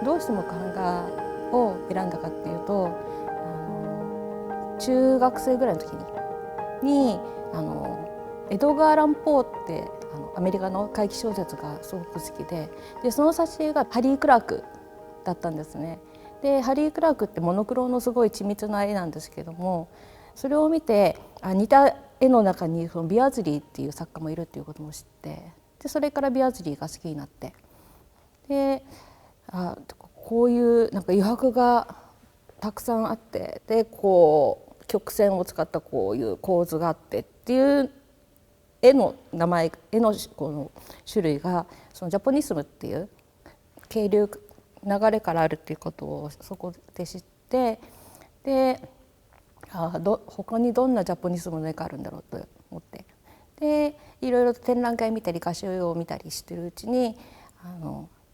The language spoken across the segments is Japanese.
どうしても版画を選んだかっていうと、中学生ぐらいの時にエドガー・アラン・ポーってアメリカの怪奇小説がすごく好きで、その挿絵がハリー・クラークだったんですね。でハリー・クラークってモノクロのすごい緻密な絵なんですけども、それを見て似た絵の中にそのビアズリーっていう作家もいるっていうことも知って、でそれからビアズリーが好きになって、でこういうなんか余白がたくさんあって、でこう曲線を使ったこういう構図があってっていう絵の名前、絵のこの種類がそのジャポニスムっていう渓流流れからあるっていうことをそこで知って、で他にどんなジャポニスムの絵があるんだろうと思って、でいろいろと展覧会見たり画集を見たりしてるうちに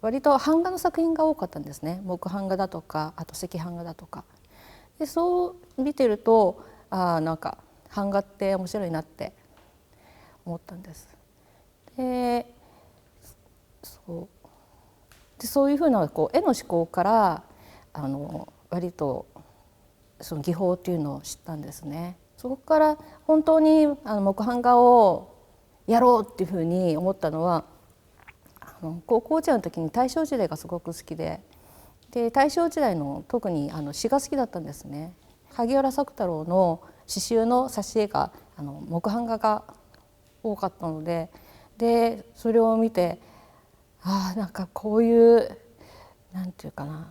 割と版画の作品が多かったんですね。木版画だとか、あと石版画だとか。でそう見てるとなんか版画って面白いなって思ったんです。でそういうふうな絵の思考から割とその技法っていうのを知ったんですね。そこから本当に木版画をやろうっていうふうに思ったのは、高校時代の時に大正時代がすごく好きで、大正時代の特に詩が好きだったんですね。萩原作太郎の詩集の挿絵が木版画が多かったので、それを見てなんかこういうなんていうかな、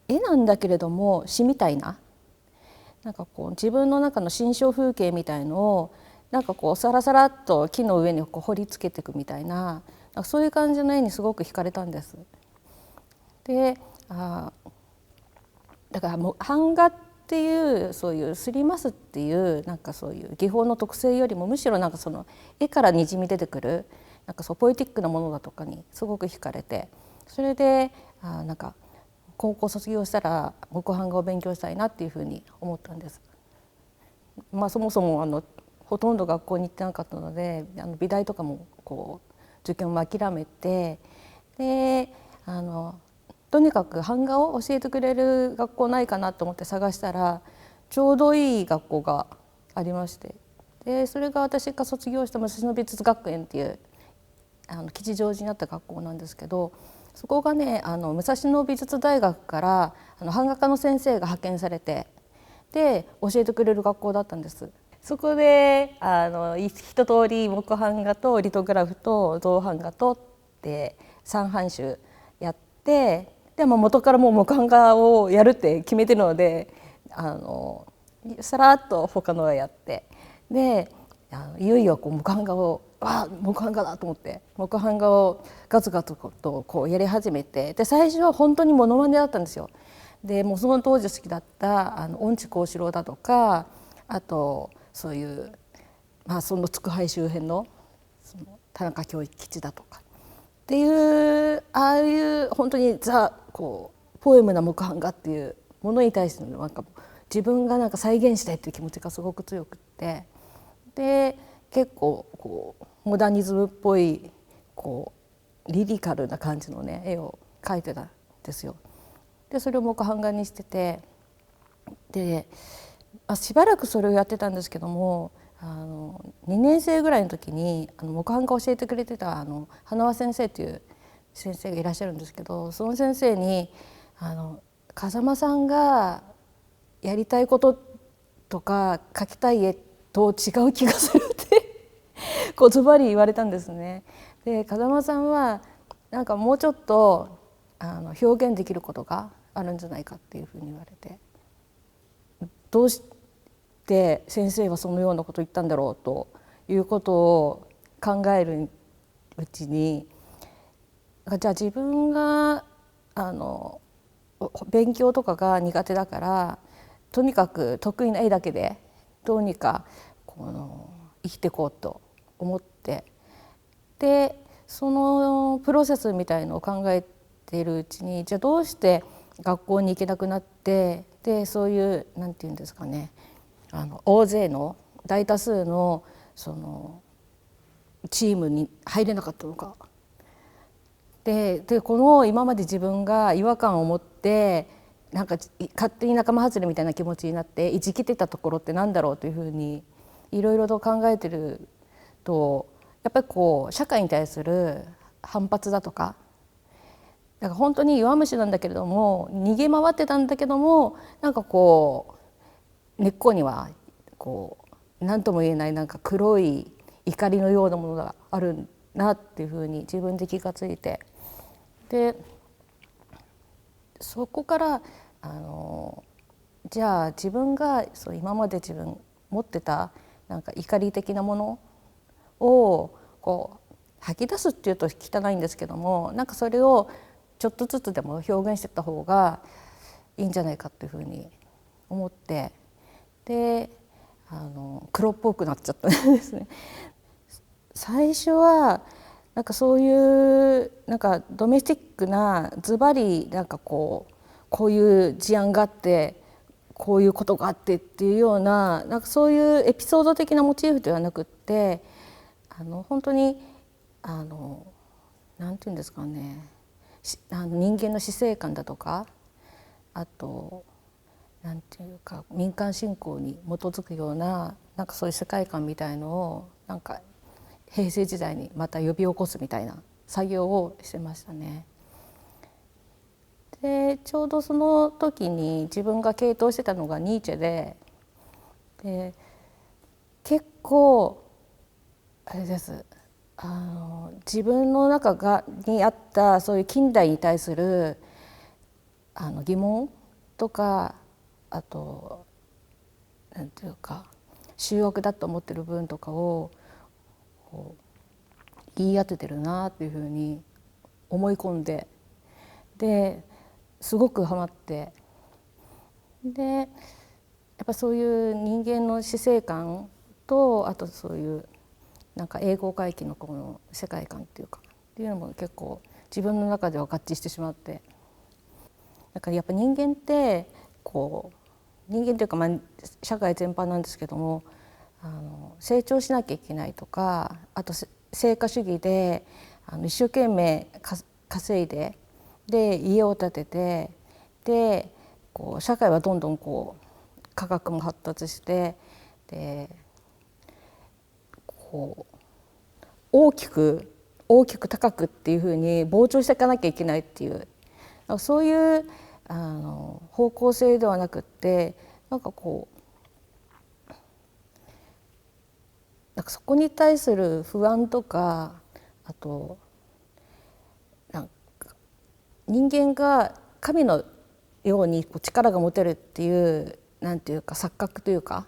絵なんだけれども詩みたいな、なんかこう自分の中の心象風景みたいのをなんかこうサラサラっと木の上にこう彫り付けていくみたいな、そういう感じの絵にすごく惹かれたんです。でだからもう版画っていうそういうすりますっていうなんかそういう技法の特性よりも、むしろなんかその絵からにじみ出てくるなんかそうポエティックなものだとかにすごく惹かれて、それでなんか高校卒業したら木版画を勉強したいなっていうふうに思ったんです。そもそもほとんど学校に行ってなかったので美大とかもこう受験も諦めて、でとにかく版画を教えてくれる学校ないかなと思って探したら、ちょうどいい学校がありまして、でそれが私が卒業した武蔵野美術学園っていう吉祥寺にあった学校なんですけど、そこがね武蔵野美術大学から版画家の先生が派遣されて、で教えてくれる学校だったんです。そこで一通り木版画とリトグラフと銅版画とって3版種やって、でも元からもう木版画をやるって決めてるのでさらっと他のはやって、でいよいよこう木版画を木版画だと思って木版画をガツガツとこうやり始めて、で最初は本当にモノマネだったんですよ。でもうその当時好きだった恩智幸四郎だとか、あとそういうそのつくは周辺のその田中京吉だとかっていうああいう本当にこうポエムな木版画っていうものに対してのなんか自分がなんか再現したいっていう気持ちがすごく強くって、で結構こうモダニズムっぽいこうリリカルな感じのね絵を描いてたんですよ。でそれを木版画にしてて、でしばらくそれをやってたんですけども2年生ぐらいの時に木版画を教えてくれてた花輪先生っていう先生がいらっしゃるんですけど、その先生に風間さんがやりたいこととか描きたい絵と違う気がするってこうズバリ言われたんですね。で風間さんはなんかもうちょっと表現できることがあるんじゃないかっていうふうに言われて、どうして先生はそのようなことを言ったんだろうということを考えるうちに、じゃあ自分が勉強とかが苦手だからとにかく得意な絵だけでどうにか生きていこうと思って、でそのプロセスみたいのを考えているうちに、じゃあどうして学校に行けなくなって、でそういうなんていうんですかね、大勢の大多数のそのチームに入れなかったのかっでこの今まで自分が違和感を持ってなんか勝手に仲間外れみたいな気持ちになっていじけてたところってなんだろうというふうにいろいろと考えてると、やっぱりこう社会に対する反発だとか、だから本当に弱虫なんだけれども逃げ回ってたんだけども、なんかこう根っこにはこう何とも言えないなんか黒い怒りのようなものがあるなっていうふうに自分で気がついて、でそこからじゃあ自分がそう今まで自分持ってたなんか怒り的なものをこう吐き出すっていうと汚いんですけども、なんかそれをちょっとずつでも表現していった方がいいんじゃないかっていうふうに思って、で黒っぽくなっちゃったんですね。最初はなんかそういうなんかドメスティックなズバリなんかこういう事案があってこういうことがあってっていうような、なんかそういうエピソード的なモチーフではなくって、本当になんていうんですかね、人間の死生観だとか、あとなんていうか民間信仰に基づくようななんかそういう世界観みたいのをなんか平成時代にまた呼び起こすみたいな作業をしてましたね。でちょうどその時に自分が傾倒してたのがニーチェで結構あれです、自分の中にあったそういう近代に対する疑問とか、あとなんていうか醜悪だと思ってる部分とかをこう言い当ててるなっていうふうに思い込んで、ですごくハマって、でやっぱそういう人間の死生観と、あとそういうなんか英語回帰のこの世界観っていうかっていうのも結構自分の中では合致してしまって、だからやっぱ人間ってこう人間というか、まあ社会全般なんですけども成長しなきゃいけないとか、あと成果主義で一生懸命稼いで家を建てて、でこう社会はどんどんこう科学も発達して、でこう大きく高くっていうふうに膨張していかなきゃいけないっていう、そういう方向性ではなくって、なんかこうなんかそこに対する不安とか、あとなんか人間が神のようにこう力が持てるっていうなんていうか錯覚というか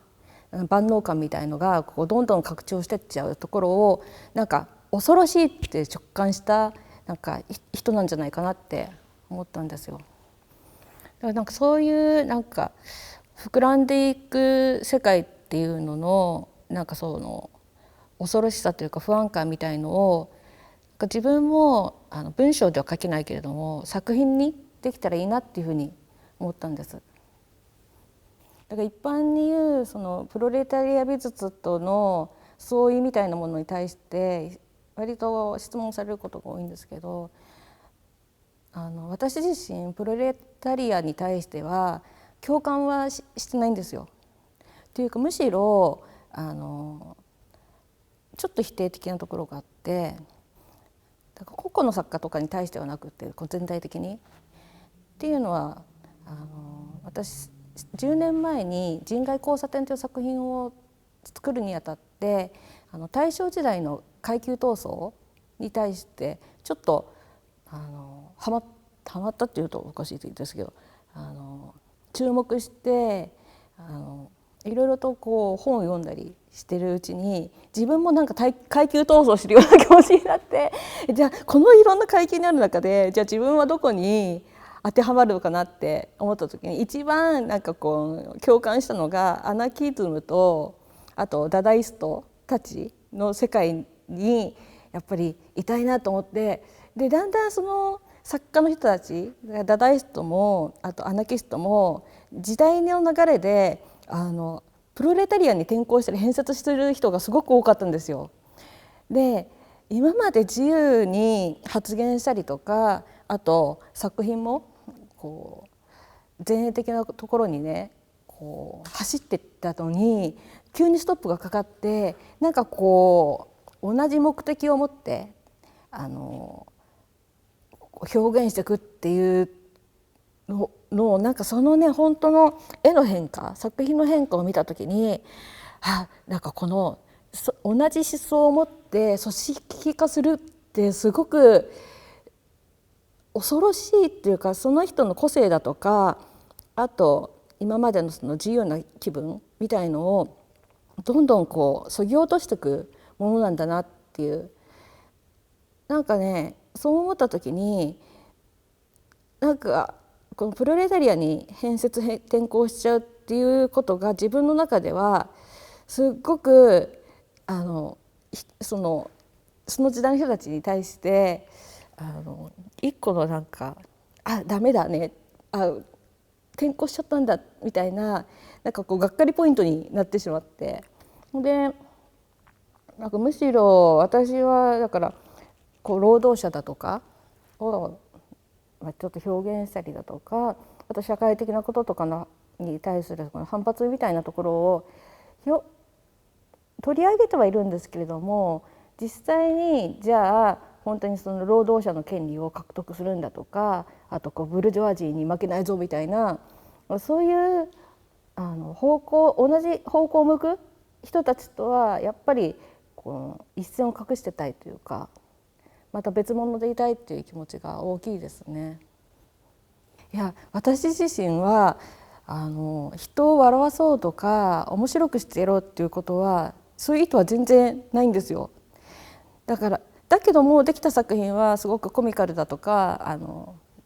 万能感みたいのがこうどんどん拡張してっちゃうところをなんか恐ろしいって直感したなんか人なんじゃないかなって思ったんですよ。だからなんかそういうなんか膨らんでいく世界っていうののなんかその恐ろしさというか不安感みたいのを自分も文章では書けないけれども作品にできたらいいなっていうふうに思ったんです。だから一般に言うそのプロレタリア美術との相違みたいなものに対して割と質問されることが多いんですけど、私自身プロレタリアに対しては共感はしてないんですよ。というかむしろちょっと否定的なところがあって、だから個々の作家とかに対してはなくて全体的にっていうのは私10年前に「人外交差点」という作品を作るにあたって大正時代の階級闘争に対してちょっとハマったっていうとおかしいですけど注目していろいろとこう本を読んだりしてるうちに自分もなんか階級闘争してるような気持ちになって、じゃあこのいろんな階級にある中でじゃあ自分はどこに当てはまるのかなって思った時に一番なんかこう共感したのがアナキズムとあとダダイストたちの世界にやっぱりいたいなと思って、でだんだんその作家の人たちダダイストもあとアナキストも時代の流れでプロレタリアンに転向したり変節してる人がすごく多かったんですよ。で今まで自由に発言したりとか、あと作品もこう前衛的なところにねこう走ってったのに急にストップがかかって、なんかこう同じ目的を持って表現していくっていうのをなんかそのね本当の絵の変化、作品の変化を見た時に、なんかこの同じ思想を持って組織化するってすごく恐ろしいっていうか、その人の個性だとか、あと今までのその自由な気分みたいのをどんどんこう削ぎ落としていくものなんだなっていう、なんかねそう思った時に、なんかこのプロレタリアに変節転向しちゃうっていうことが自分の中ではすっごくその時代の人たちに対して一個のなんかダメだね転校しちゃったんだみたいな、なんかこうがっかりポイントになってしまって、でなんかむしろ私はだからこう労働者だとかをちょっと表現したりだとか、あと社会的なこととかに対するこの反発みたいなところを取り上げてはいるんですけれども、実際にじゃあ本当にその労働者の権利を獲得するんだとか、あとこうブルジョワジーに負けないぞみたいな、そういう同じ方向を向く人たちとはやっぱりこう一線を画してたいというか、また別物でいたいっていう気持ちが大きいですね。いや私自身は人を笑わそうとか面白くしてやろうっていうことは、そういう意図は全然ないんですよ。だけどもできた作品はすごくコミカルだとか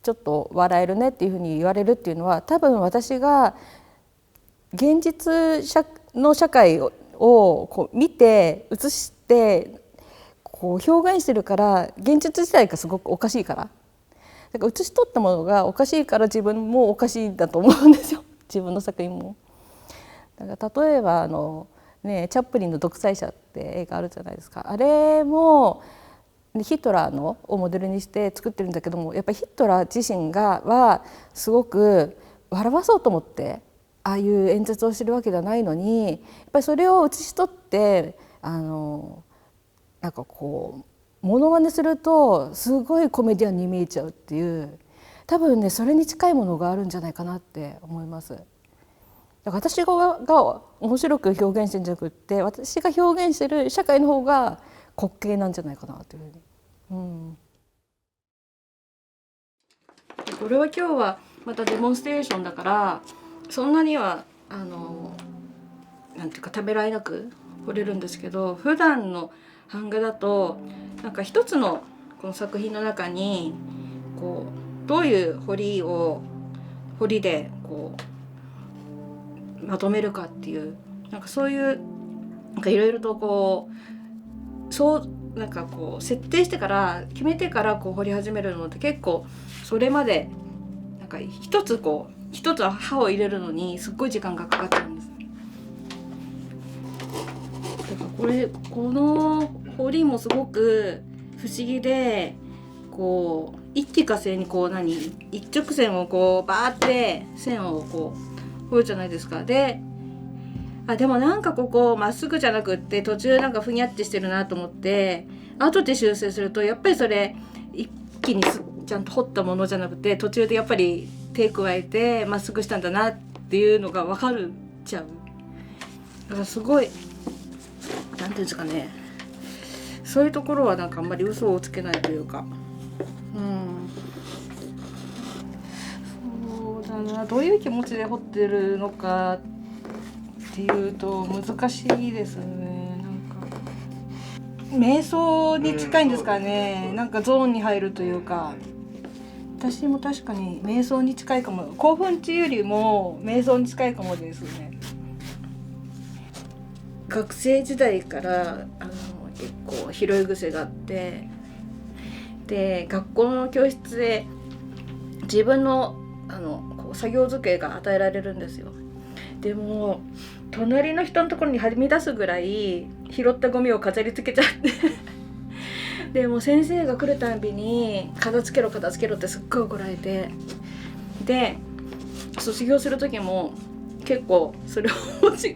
ちょっと笑えるねっていうふうに言われるっていうのは、多分私が現実の社会をこう見て映してこう表現してるから、現実自体がすごくおかしいから、だから写し取ったものがおかしいから自分もおかしいんだと思うんですよ、自分の作品も。だから例えばチャップリンの「独裁者」って映画あるじゃないですか。あれもヒトラーのをモデルにして作ってるんだけども、やっぱりヒトラー自身はすごく笑わそうと思ってああいう演説をしてるわけではないのに、やっぱりそれを写し取ってなんかこうモノマネするとすごいコメディアンに見えちゃうっていう、多分ねそれに近いものがあるんじゃないかなって思います。だから私が面白く表現してるんじゃなくって、私が表現してる社会の方が滑稽なんじゃないかなというふうに。これは今日はまたデモンストレーションだから、そんなにはなんていうかためらいなく彫れるんですけど、普段の版画だとなんか一つのこの作品の中にこうどういう彫りでこうまとめるかっていう、なんかそういうなんかいろいろとこうなんかこう設定してから決めてからこう彫り始めるのって結構それまでなんか一つ刃を入れるのにすっごい時間がかかっちゃうんです。だからこの彫りもすごく不思議で、こう一気呵成にこう一直線をこうバーって線をこう彫るじゃないですか。でもなんかここまっすぐじゃなくって途中なんかふにゃってしてるなと思って後で修正すると、やっぱりそれ一気にちゃんと彫ったものじゃなくて途中でやっぱり手加えてまっすぐしたんだなっていうのが分かるちゃう。だからすごいなんていうんですかね、そういうところはなんかあんまり嘘をつけないというか、そうだな、どういう気持ちで彫ってるのかっていうと難しいですね。なんか瞑想に近いんですかね、なんかゾーンに入るというか、私も確かに瞑想に近いかも、興奮中よりも瞑想に近いかもですね。学生時代から結構拾い癖があって、で学校の教室で自分のこう作業机が与えられるんですよ。でも隣の人のところにはみ出すぐらい拾ったゴミを飾り付けちゃってでも先生が来るたんびに片付けろ片付けろってすっごい怒られて、で卒業する時も結構それを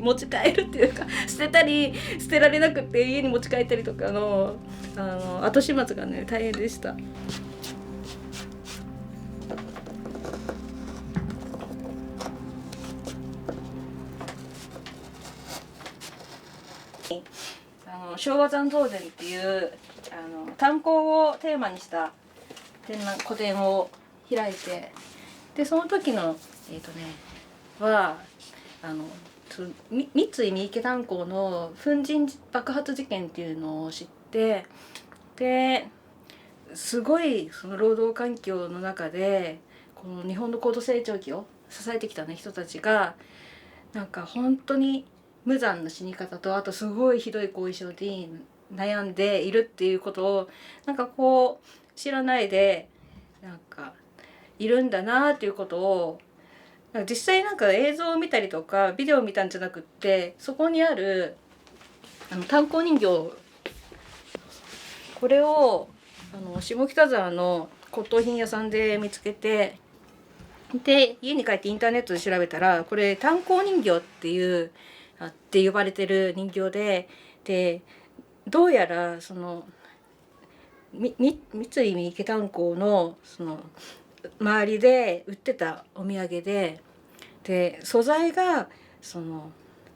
持ち帰るっていうか、捨てたり捨てられなくって家に持ち帰ったりとかの後始末がね大変でした。昭和残像伝っていう炭鉱をテーマにした個展を開いて、でその時のは三井三池炭鉱の粉塵爆発事件っていうのを知って、ですごいその労働環境の中でこの日本の高度成長期を支えてきた、ね、人たちがなんか本当に無残な死に方と、あとすごいひどい後遺症に悩んでいるっていうことをなんかこう知らないでなんかいるんだなっていうことを、実際なんか映像を見たりとかビデオを見たんじゃなくって、そこにある炭鉱人形、これを下北沢の骨董品屋さんで見つけて、で家に帰ってインターネットで調べたら、これ炭鉱人形って呼ばれてる人形で、どうやらその三井三池炭鉱のその周りで売ってたお土産で、素材がその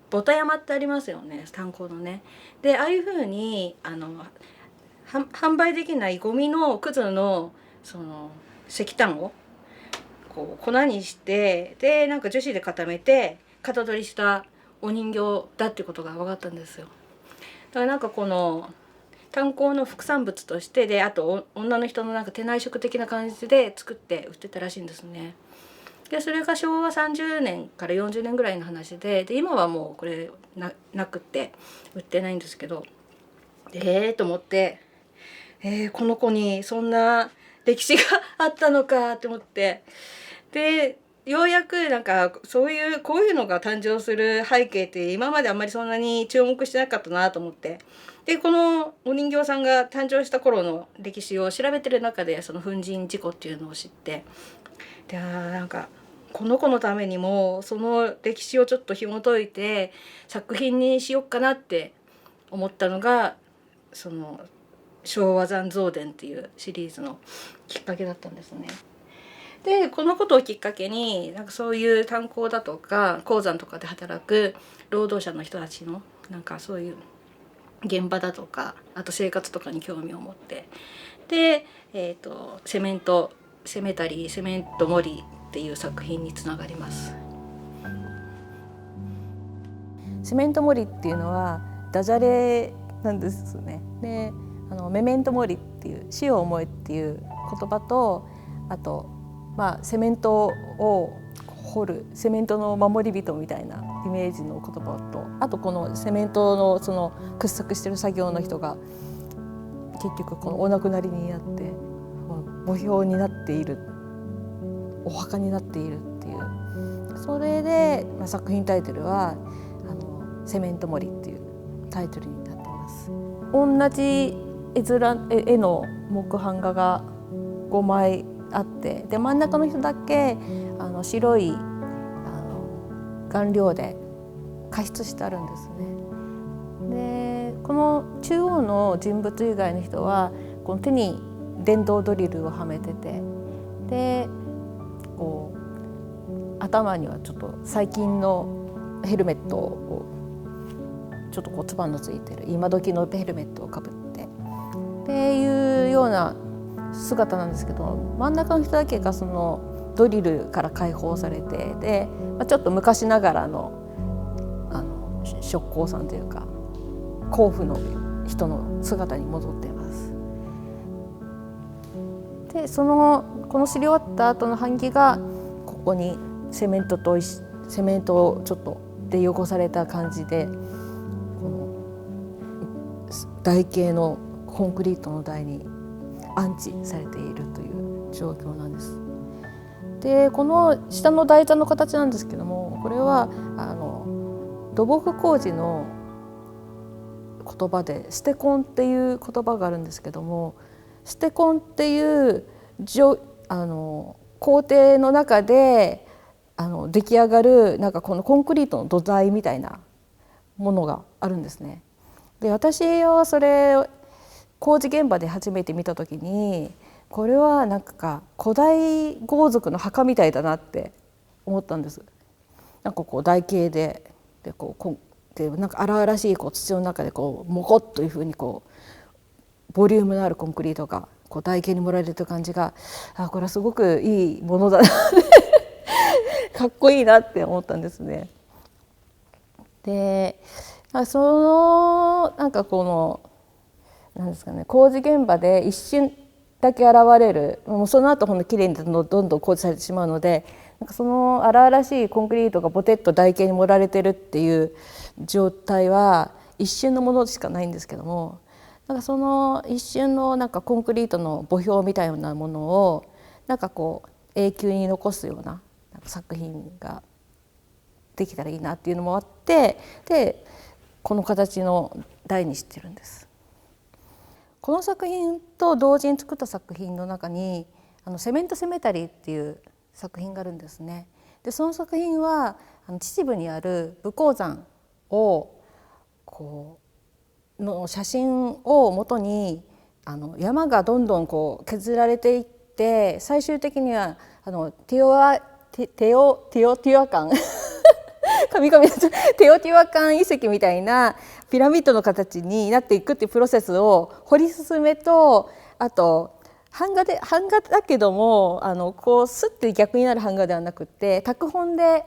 ボタ山ってありますよね、炭鉱のね。でああいう風に販売できないゴミのくずのその石炭をこう粉にして、でなんか樹脂で固めて型取りしたお人形だってことが分かったんですよ。だからなんかこの炭鉱の副産物として、であと女の人のなんか手内職的な感じで作って売ってたらしいんですね。でそれが昭和30年から40年ぐらいの話で、今はもうこれなくって売ってないんですけど、と思って、この子にそんな歴史があったのかって思って、でようやくなんかこういうのが誕生する背景って今まであんまりそんなに注目してなかったなと思って、でこのお人形さんが誕生した頃の歴史を調べてる中でその粉塵事故っていうのを知って、でなんかこの子のためにもその歴史をちょっと紐解いて作品にしよっかなって思ったのがその昭和残像伝っていうシリーズのきっかけだったんですね。でこのことをきっかけになんかそういう炭鉱だとか鉱山とかで働く労働者の人たちのなんかそういう現場だとか、あと生活とかに興味を持って、で、セメントモリっていう作品につながります。セメントモリっていうのはダジャレなんですね。でメメントモリっていう死を思えっていう言葉と、あとセメントを掘るセメントの守り人みたいなイメージの言葉と、あとこのセメントのその掘削してる作業の人が結局このお亡くなりになって墓標になっている、お墓になっているっていう、それで、作品タイトルはセメントモリっていうタイトルになってます。同じ絵の木版画が5枚あって、で真ん中の人だけ白い顔料で加筆してあるんですね。でこの中央の人物以外の人はこの手に電動ドリルをはめてて、でこう頭にはちょっと最近のヘルメットをちょっとこうつばのついてる今時のヘルメットをかぶってっていうような姿なんですけど、真ん中の人だけがそのドリルから解放されて、でちょっと昔ながらの職工さんというか工夫の人の姿に戻っています。でこのすり終わった後の版木がここにセメントをちょっとで汚された感じで、この台形のコンクリートの台に安置されているという状況なんです。でこの下の台座の形なんですけども、これは土木工事の言葉でステコンっていう言葉があるんですけども、ステコンっていう工程の中で出来上がるなんかこのコンクリートの土台みたいなものがあるんですね。で私はそれ工事現場で初めて見た時に、これはなんか古代豪族の墓みたいだなって思ったんです。なんかこう台形でなんか荒々しい土の中でモコッというふうにボリュームのあるコンクリートが台形に盛られてる感じが、これはすごくいいものだなかっこいいなって思ったんですね。でなんかなんですかね、工事現場で一瞬だけ現れる、もうその後ほんときれいにどんどん工事されてしまうので、なんかその荒々しいコンクリートがボテッと台形に盛られてるっていう状態は一瞬のものしかないんですけども、なんかその一瞬のなんかコンクリートの墓標みたいなものをなんか永久に残すような作品ができたらいいなっていうのもあって、でこの形の台にしてるんです。この作品と同時に作った作品の中にセメントセメタリーっていう作品があるんですね。でその作品は秩父にある武甲山をの写真をもとに山がどんどん削られていって、最終的にはテオティワカン神々テオティワカン遺跡みたいなピラミッドの形になっていくっていうプロセスを掘り進めと、あと版画だけどもスッて逆になる版画ではなくて拓本で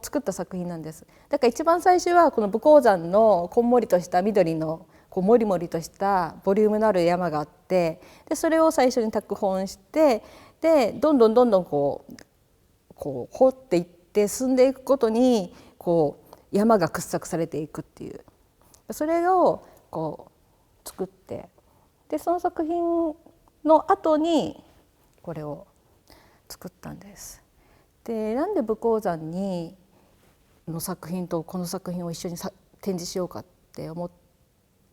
作った作品なんです。だから一番最初はこの武甲山のこんもりとした緑のもりもりとしたボリュームのある山があって、でそれを最初に拓本して、でどんどん掘っていって進んでいくことに山が掘削されていくっていう、それを作って、でその作品の後にこれを作ったんです。でなんで武甲山の作品とこの作品を一緒に展示しようかって思っ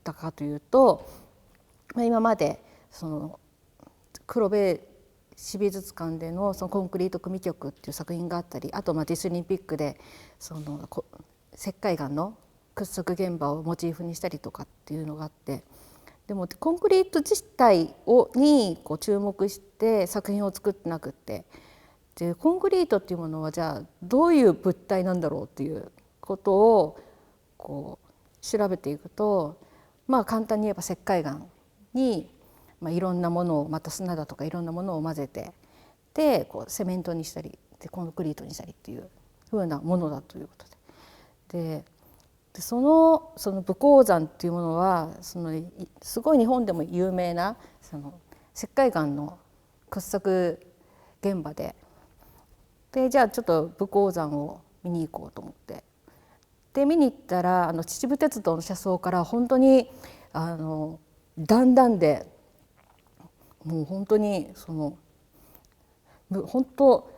たかというと、今まで黒部市美術館でのコンクリート組曲っていう作品があったり、あとディスリンピックで石灰岩の掘削現場をモチーフにしたりとかっていうのがあって、でもコンクリート自体に注目して作品を作ってなくって、でコンクリートっていうものはじゃあどういう物体なんだろうっていうことを調べていくと、簡単に言えば石灰岩にいろんなものを、また砂だとかいろんなものを混ぜて、でセメントにしたりでコンクリートにしたりっていうふうなものだということで、その武甲山っていうものはすごい日本でも有名な石灰岩の掘削現場で、じゃあちょっと武甲山を見に行こうと思って、で見に行ったら秩父鉄道の車窓から本当に段々で、もう本当に本当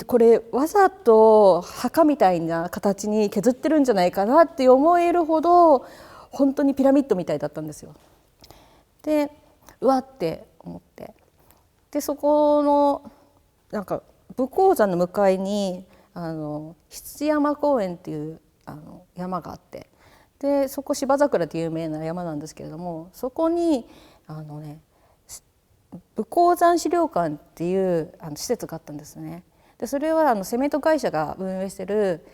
これわざと墓みたいな形に削ってるんじゃないかなって思えるほど本当にピラミッドみたいだったんですよ。でうわって思って、でそこのなんか武甲山の向かいに羊山公園っていう山があって、でそこ芝桜で有名な山なんですけれども、そこに武甲山資料館っていう施設があったんですね。でそれはセメント会社が運営してる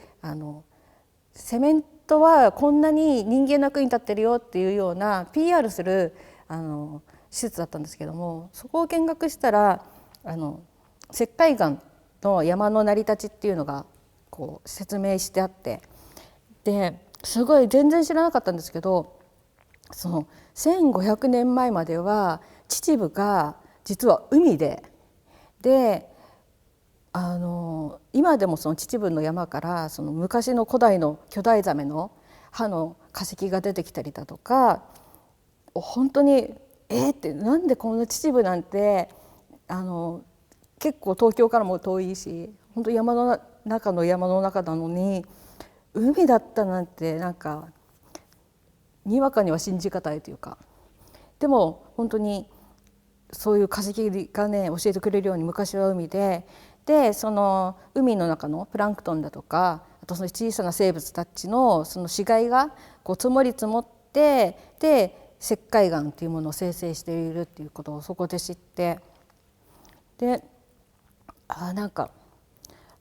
セメントはこんなに人間の役に立ってるよっていうような PR する施設だったんですけども、そこを見学したら石灰岩の山の成り立ちっていうのが説明してあって、ですごい全然知らなかったんですけど、1500年前までは秩父が実は海で、今でも秩父の山から昔の古代の巨大ザメの歯の化石が出てきたりだとか、本当にってなんでこんな秩父なんて結構東京からも遠いし、本当山の中の山の中なのに海だったなんてなんかにわかには信じがたいというか、でも本当にそういう化石がね教えてくれるように、昔は海でその海の中のプランクトンだとか、あとその小さな生物たちのその死骸がこう積もり積もって、石灰岩っていうものを生成しているっていうことをそこで知って、でなんか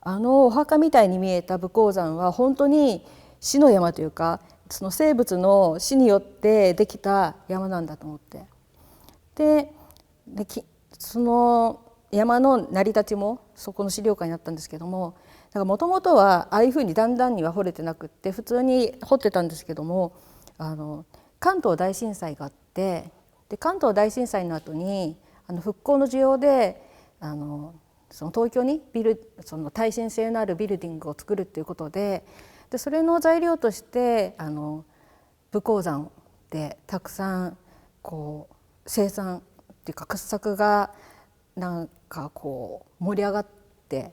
お墓みたいに見えた武甲山は本当に死の山というか、その生物の死によってできた山なんだと思って、でその山の成り立ちもそこの資料館にあったんですけども、もともとはああいうふうに段々には掘れてなくって、普通に掘ってたんですけども、関東大震災があって、関東大震災の後に復興の需要でその東京にその耐震性のあるビルディングを作るっていうことで、それの材料として武甲山でたくさんこう生産っていうか掘削がなんかこう盛り上がって、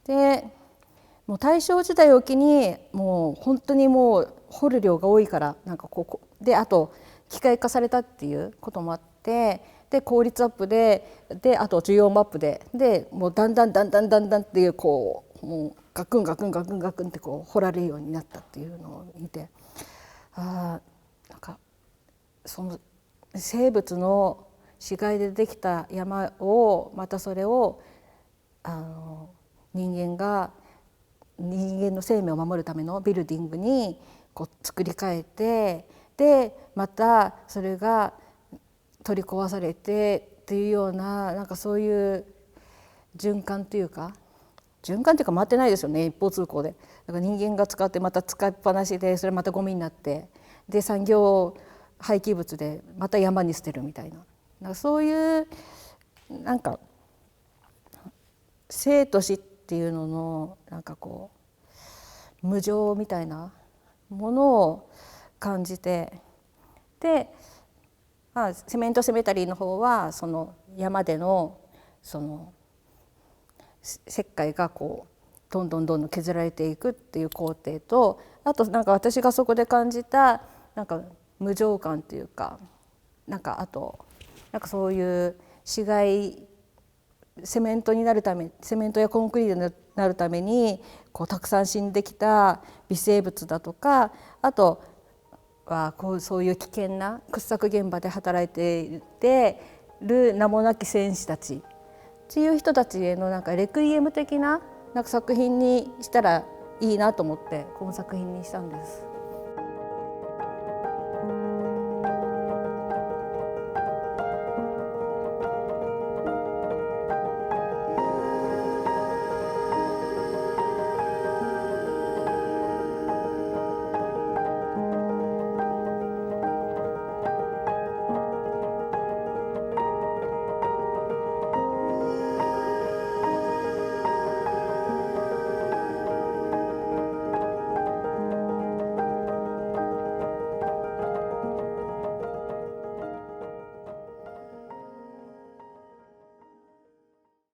でもう大正時代を機にもう本当にもう掘る量が多いから、なんかこうであと機械化されたっていうこともあって、で効率アップであと需要もアップでもうだんだんっていうこうもうガクンガクンガクンガクンってこう掘られるようになったっていうのを見て、なんかその生物の死骸でできた山をまたそれを人間の生命を守るためのビルディングにこう作り変えて、でまたそれが取り壊されてっていうような、なんかそういう循環っていうか回ってないですよね、一方通行で。だから人間が使ってまた使いっぱなしで、それまたゴミになって、で産業廃棄物でまた山に捨てるみたいな、なんかそういうなんか生と死っていうののなんかこう無常みたいなものを感じて、で、セメントセメタリーの方はその山でのその石灰がこうどんどん削られていくっていう工程と、あとなんか私がそこで感じたなんか無常感っていうか、なんかあとなんかそういう死骸セメントやコンクリートになるためにこうたくさん死んできた微生物だとか、あとはそういう危険な掘削現場で働いている名もなき戦士たちっていう人たちへのなんかレクイエム的ななんか作品にしたらいいなと思ってこの作品にしたんです。